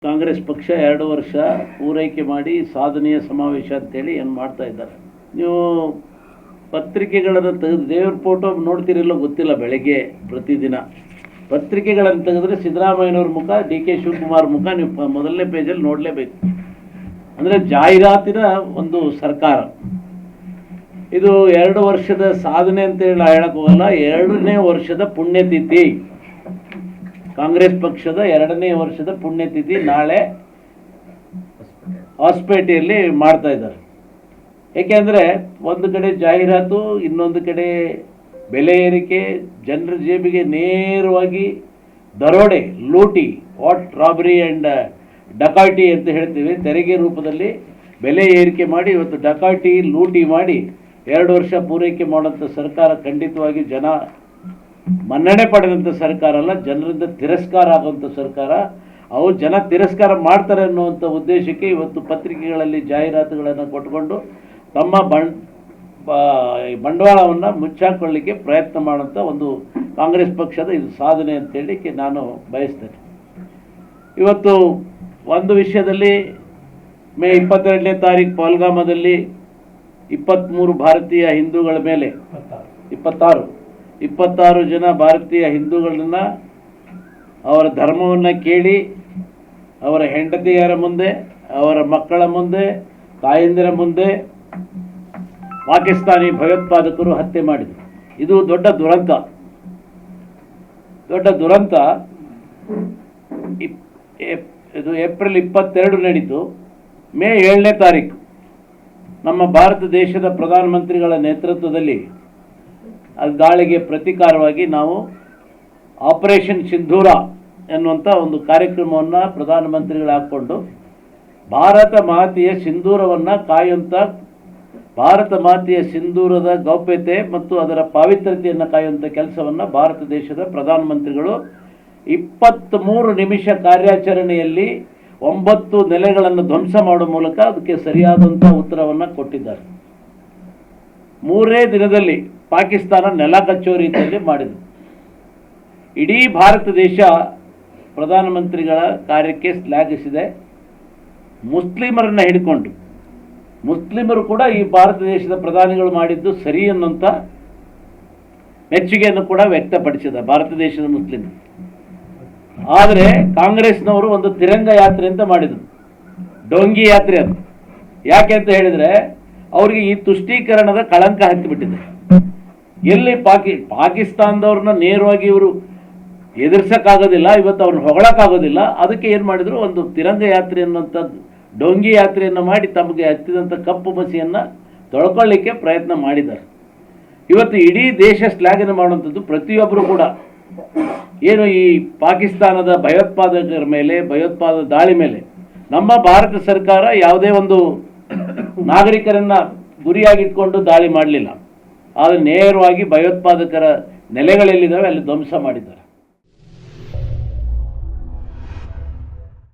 ಕಾಂಗ್ರೆಸ್ ಪಕ್ಷ 2 ವರ್ಷ ಪೂರೈಕೆ ಮಾಡಿ ಸಾಧನೆಯ ಸಮಾವೇಶ ಅಂತೇಳಿ ಏನು ಮಾಡ್ತಾ ಇದ್ದಾರೆ. ನೀವು ಪತ್ರಿಕೆಗಳನ್ನು ತೆಗೆದು ದೇವ್ರ ಫೋಟೋ ನೋಡ್ತಿರಲ್ಲ ಗೊತ್ತಿಲ್ಲ, ಬೆಳಗ್ಗೆ ಪ್ರತಿದಿನ ಪತ್ರಿಕೆಗಳನ್ನು ತೆಗೆದ್ರೆ ಸಿದ್ದರಾಮಯ್ಯನವ್ರ ಮುಖ, ಡಿ ಕೆ ಶಿವಕುಮಾರ್ ಮುಖ ನೀವು ಮೊದಲನೇ ಪೇಜಲ್ಲಿ ನೋಡಲೇಬೇಕು. ಅಂದರೆ ಜಾಹೀರಾತಿನ ಒಂದು ಸರ್ಕಾರ ಇದು. 2 ವರ್ಷದ ಸಾಧನೆ ಅಂತೇಳಿ ಹೇಳಕ್ಕೆ ಹೋಗಲ್ಲ, 2ನೇ ವರ್ಷದ ಪುಣ್ಯತಿಥಿ. ಕಾಂಗ್ರೆಸ್ ಪಕ್ಷದ 2ನೇ ವರ್ಷದ ಪುಣ್ಯತಿಥಿ ನಾಳೆ ಹೊಸಪೇಟೆಯಲ್ಲಿ ಮಾಡ್ತಾ ಇದ್ದಾರೆ. ಏಕೆಂದರೆ ಒಂದು ಕಡೆ ಜಾಹೀರಾತು, ಇನ್ನೊಂದು ಕಡೆ ಬೆಲೆ ಏರಿಕೆ, ಜನರ ಜೇಬಿಗೆ ನೇರವಾಗಿ ದರೋಡೆ, ಲೂಟಿ, ವಾಟ್ ರಾಬರಿ ಆ್ಯಂಡ್ ಡಕಾಟಿ ಅಂತ ಹೇಳ್ತೀವಿ, ತೆರಿಗೆ ರೂಪದಲ್ಲಿ ಬೆಲೆ ಏರಿಕೆ ಮಾಡಿ ಇವತ್ತು ಡಕಾಟಿ ಲೂಟಿ ಮಾಡಿ 2 ವರ್ಷ ಪೂರೈಕೆ ಮಾಡೋಂಥ ಸರ್ಕಾರ ಖಂಡಿತವಾಗಿ ಜನ ಮನ್ನಣೆ ಪಡೆದಂಥ ಸರ್ಕಾರ ಅಲ್ಲ, ಜನರಿಂದ ತಿರಸ್ಕಾರ ಆಗುವಂಥ ಸರ್ಕಾರ. ಅವು ಜನ ತಿರಸ್ಕಾರ ಮಾಡ್ತಾರೆ ಅನ್ನುವಂಥ ಉದ್ದೇಶಕ್ಕೆ ಇವತ್ತು ಪತ್ರಿಕೆಗಳಲ್ಲಿ ಜಾಹೀರಾತುಗಳನ್ನು ಕೊಟ್ಕೊಂಡು ತಮ್ಮ ಬಂಡವಾಳವನ್ನು ಮುಚ್ಚಾಕೊಳ್ಳಿಕ್ಕೆ ಪ್ರಯತ್ನ ಮಾಡುವಂಥ ಒಂದು ಕಾಂಗ್ರೆಸ್ ಪಕ್ಷದ ಇದು ಸಾಧನೆ ಅಂತೇಳಲಿಕ್ಕೆ ನಾನು ಬಯಸ್ತೇನೆ. ಇವತ್ತು ಒಂದು ವಿಷಯದಲ್ಲಿ ಮೇ 22ನೇ ತಾರೀಕು ಪಹಲ್ಗಾಮದಲ್ಲಿ 23 ಭಾರತೀಯ ಹಿಂದೂಗಳ ಮೇಲೆ 26 ಜನ ಭಾರತೀಯ ಹಿಂದೂಗಳನ್ನ ಅವರ ಧರ್ಮವನ್ನು ಕೇಳಿ ಅವರ ಹೆಂಡತಿಯರ ಮುಂದೆ, ಅವರ ಮಕ್ಕಳ ಮುಂದೆ, ತಾಯಂದಿರ ಮುಂದೆ ಪಾಕಿಸ್ತಾನಿ ಭಯೋತ್ಪಾದಕರು ಹತ್ಯೆ ಮಾಡಿದರು. ಇದು ದೊಡ್ಡ ದುರಂತ. ಇದು ಏಪ್ರಿಲ್ 22 ನಡೀತು. ಮೇ 7ನೇ ತಾರೀಕು ನಮ್ಮ ಭಾರತ ದೇಶದ ಪ್ರಧಾನಮಂತ್ರಿಗಳ ನೇತೃತ್ವದಲ್ಲಿ ಅದು ದಾಳಿಗೆ ಪ್ರತೀಕಾರವಾಗಿ ನಾವು ಆಪರೇಷನ್ ಸಿಂಧೂರ ಎನ್ನುವಂಥ ಒಂದು ಕಾರ್ಯಕ್ರಮವನ್ನು ಪ್ರಧಾನಮಂತ್ರಿಗಳು ಹಾಕ್ಕೊಂಡು ಭಾರತ ಮಾತೆಯ ಸಿಂಧೂರವನ್ನು ಕಾಯುವಂಥ, ಭಾರತ ಮಾತೆಯ ಸಿಂಧೂರದ ಗೌಪ್ಯತೆ ಮತ್ತು ಅದರ ಪಾವಿತ್ರ್ಯತೆಯನ್ನು ಕಾಯುವಂಥ ಕೆಲಸವನ್ನು ಭಾರತ ದೇಶದ ಪ್ರಧಾನಮಂತ್ರಿಗಳು 23 ನಿಮಿಷ ಕಾರ್ಯಾಚರಣೆಯಲ್ಲಿ 9 ನೆಲೆಗಳನ್ನು ಧ್ವಂಸ ಮಾಡುವ ಮೂಲಕ ಅದಕ್ಕೆ ಸರಿಯಾದಂಥ ಉತ್ತರವನ್ನು ಕೊಟ್ಟಿದ್ದಾರೆ. 3ನೇ ದಿನದಲ್ಲಿ ಪಾಕಿಸ್ತಾನ ನೆಲ ಕಚ್ಚೋ ರೀತಿಯಲ್ಲಿ ಮಾಡಿದರು. ಇಡೀ ಭಾರತ ದೇಶ ಪ್ರಧಾನಮಂತ್ರಿಗಳ ಕಾರ್ಯಕ್ಕೆ ಶ್ಲಾಘಿಸಿದೆ. ಮುಸ್ಲಿಮರನ್ನು ಹಿಡ್ಕೊಂಡು ಮುಸ್ಲಿಮರು ಕೂಡ ಈ ಭಾರತ ದೇಶದ ಪ್ರಧಾನಿಗಳು ಮಾಡಿದ್ದು ಸರಿ ಅನ್ನೋಂಥ ಮೆಚ್ಚುಗೆಯನ್ನು ಕೂಡ ವ್ಯಕ್ತಪಡಿಸಿದ ಭಾರತ ದೇಶದ ಮುಸ್ಲಿಮರು. ಆದರೆ ಕಾಂಗ್ರೆಸ್ನವರು ಒಂದು ತಿರಂಗ ಯಾತ್ರೆ ಅಂತ ಮಾಡಿದರು, ಡೋಂಗಿ ಯಾತ್ರೆ ಅದು. ಯಾಕೆ ಅಂತ ಹೇಳಿದರೆ ಅವರಿಗೆ ಈ ತುಷ್ಟೀಕರಣದ ಕಳಂಕ ಹತ್ತಿಬಿಟ್ಟಿದೆ. ಎಲ್ಲಿ ಪಾಕಿಸ್ತಾನದವ್ರನ್ನ ನೇರವಾಗಿ ಇವರು ಎದುರಿಸೋಕ್ಕಾಗೋದಿಲ್ಲ, ಇವತ್ತು ಅವ್ರನ್ನ ಹೊಗಳಕ್ಕಾಗೋದಿಲ್ಲ. ಅದಕ್ಕೆ ಏನು ಮಾಡಿದರು, ಒಂದು ತಿರಂಗ ಯಾತ್ರೆ ಅನ್ನೋಂಥದ್ದು, ಡೋಂಗಿ ಯಾತ್ರೆಯನ್ನು ಮಾಡಿ ತಮಗೆ ಹತ್ತಿದಂಥ ಕಪ್ಪು ಮಸಿಯನ್ನು ತೊಳ್ಕೊಳ್ಳಿಕ್ಕೆ ಪ್ರಯತ್ನ ಮಾಡಿದ್ದಾರೆ. ಇವತ್ತು ಇಡೀ ದೇಶ ಶ್ಲಾಘನೆ ಮಾಡುವಂಥದ್ದು ಪ್ರತಿಯೊಬ್ಬರು ಕೂಡ ಏನು ಈ ಪಾಕಿಸ್ತಾನದ ಭಯೋತ್ಪಾದಕರ ಮೇಲೆ, ಭಯೋತ್ಪಾದಕ ದಾಳಿ ಮೇಲೆ ನಮ್ಮ ಭಾರತ ಸರ್ಕಾರ ಯಾವುದೇ ಒಂದು ನಾಗರಿಕರನ್ನು ಗುರಿಯಾಗಿಟ್ಕೊಂಡು ದಾಳಿ ಮಾಡಲಿಲ್ಲ. ಆದರೆ ನೇರವಾಗಿ ಭಯೋತ್ಪಾದಕರ ನೆಲೆಗಳೆಲ್ಲಿದ್ದಾವೆ ಅಲ್ಲಿ ಧ್ವಂಸ ಮಾಡಿದ್ದಾರೆ.